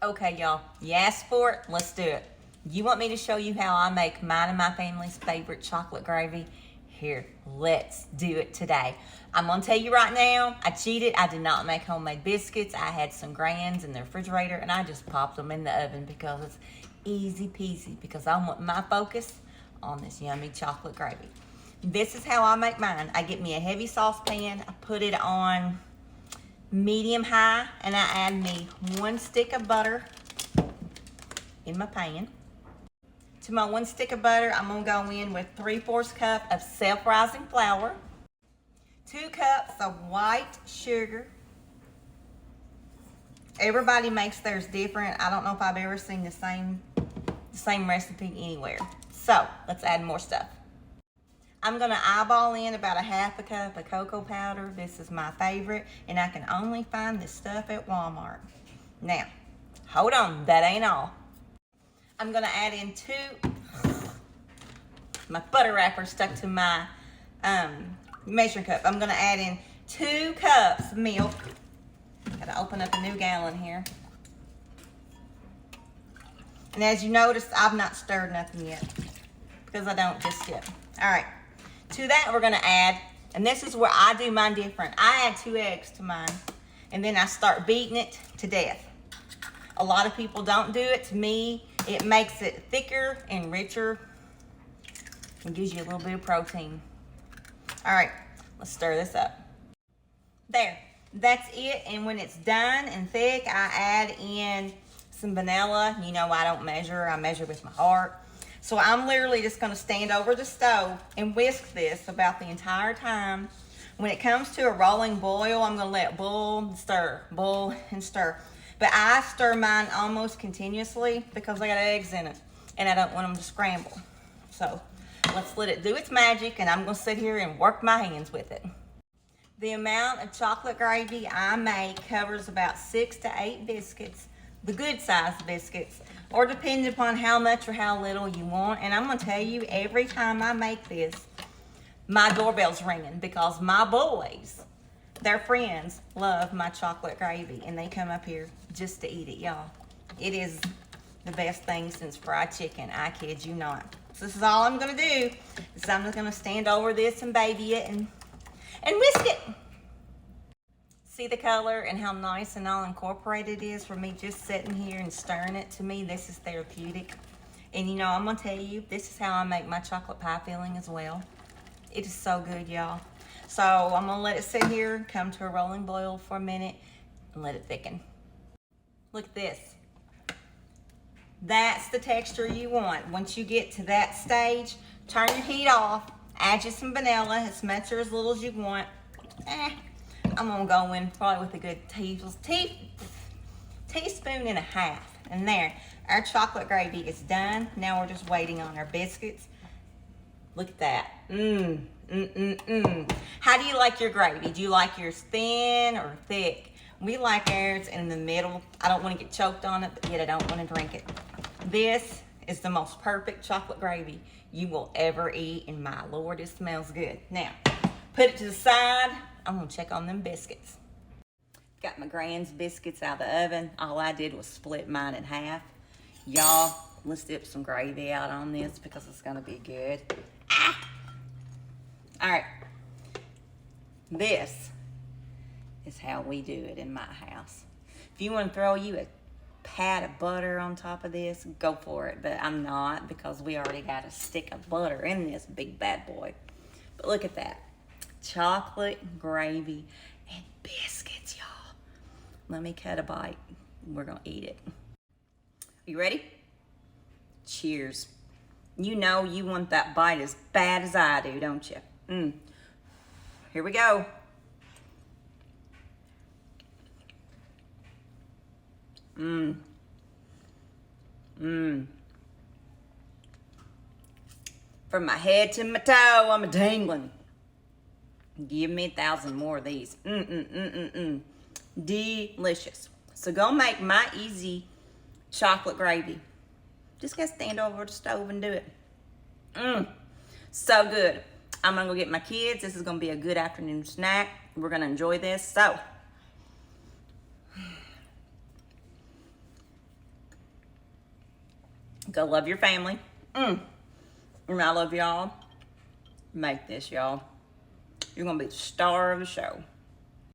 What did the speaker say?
Okay, y'all, you asked for it, let's do it. You want me to show you how I make mine and my family's favorite chocolate gravy? Here, let's do it today. I'm gonna tell you right now, I cheated. I did not make homemade biscuits. I had some grands in the refrigerator and I just popped them in the oven because it's easy peasy, because I want my focus on this yummy chocolate gravy. This is how I make mine. I get me a heavy saucepan, I put it on medium high, and I add me 1 stick of butter in my pan. To my 1 stick of butter, I'm gonna go in with 3/4 cup of self-rising flour, 2 cups of white sugar. Everybody makes theirs different. I don't know if I've ever seen the same recipe anywhere. So let's add more stuff. I'm gonna eyeball in about a 1/2 cup of cocoa powder. This is my favorite, and I can only find this stuff at Walmart. Now, hold on, that ain't all. I'm gonna add in my butter wrapper stuck to my measuring cup. I'm gonna add in 2 cups of milk. Gotta open up a new gallon here. And as you notice, I've not stirred nothing yet because I don't just yet. All right, to that we're gonna add, and this is where I do mine different. I add 2 eggs to mine, and then I start beating it to death. A lot of people don't do it. To me, it makes it thicker and richer and gives you a little bit of protein. All right, let's stir this up. There, that's it. And when it's done and thick, I add in some vanilla. You know, I don't measure, I measure with my heart. So I'm literally just gonna stand over the stove and whisk this about the entire time. When it comes to a rolling boil, I'm gonna let it boil and stir. But I stir mine almost continuously because I got eggs in it and I don't want them to scramble. So let's let it do its magic, and I'm gonna sit here and work my hands with it. The amount of chocolate gravy I make covers about 6 to 8 biscuits, the good size biscuits, or depending upon how much or how little you want. And I'm gonna tell you, every time I make this, my doorbell's ringing because my boys, their friends, love my chocolate gravy, and they come up here just to eat it, y'all. It is the best thing since fried chicken, I kid you not. So this is all I'm gonna do, is I'm just gonna stand over this and baby it and whisk it. See the color and how nice and all incorporated it is for me just sitting here and stirring it. To me, this is therapeutic. And you know, I'm gonna tell you, this is how I make my chocolate pie filling as well. It is so good, y'all. So I'm gonna let it sit here, come to a rolling boil for a minute, and let it thicken. Look at this. That's the texture you want. Once you get to that stage, turn your heat off, add you some vanilla, as much or as little as you want. I'm gonna go in probably with a good teaspoon and a half. And there, our chocolate gravy is done. Now we're just waiting on our biscuits. Look at that. How do you like your gravy? Do you like yours thin or thick? We like ours in the middle. I don't want to get choked on it, but yet I don't want to drink it. This is the most perfect chocolate gravy you will ever eat, and my Lord, it smells good. Now, put it to the side. I'm gonna check on them biscuits. Got my Grand's biscuits out of the oven. All I did was split mine in half. Y'all, let's dip some gravy out on this because it's gonna be good. All right, this is how we do it in my house. If you want to throw you a pat of butter on top of this, go for it, but I'm not, because we already got a stick of butter in this big bad boy. But look at that, chocolate gravy and biscuits, y'all. Let me cut a bite. We're gonna eat it. You ready? Cheers. You know you want that bite as bad as I do, don't you? Here we go. From my head to my toe, I'm a-tingling. Give me 1,000 more of these. Delicious. So go make my easy chocolate gravy. Just gotta stand over the stove and do it. So good. I'm gonna go get my kids. This is gonna be a good afternoon snack. We're gonna enjoy this. So, Go love your family. And I love y'all. Make this, y'all. You're gonna be the star of the show.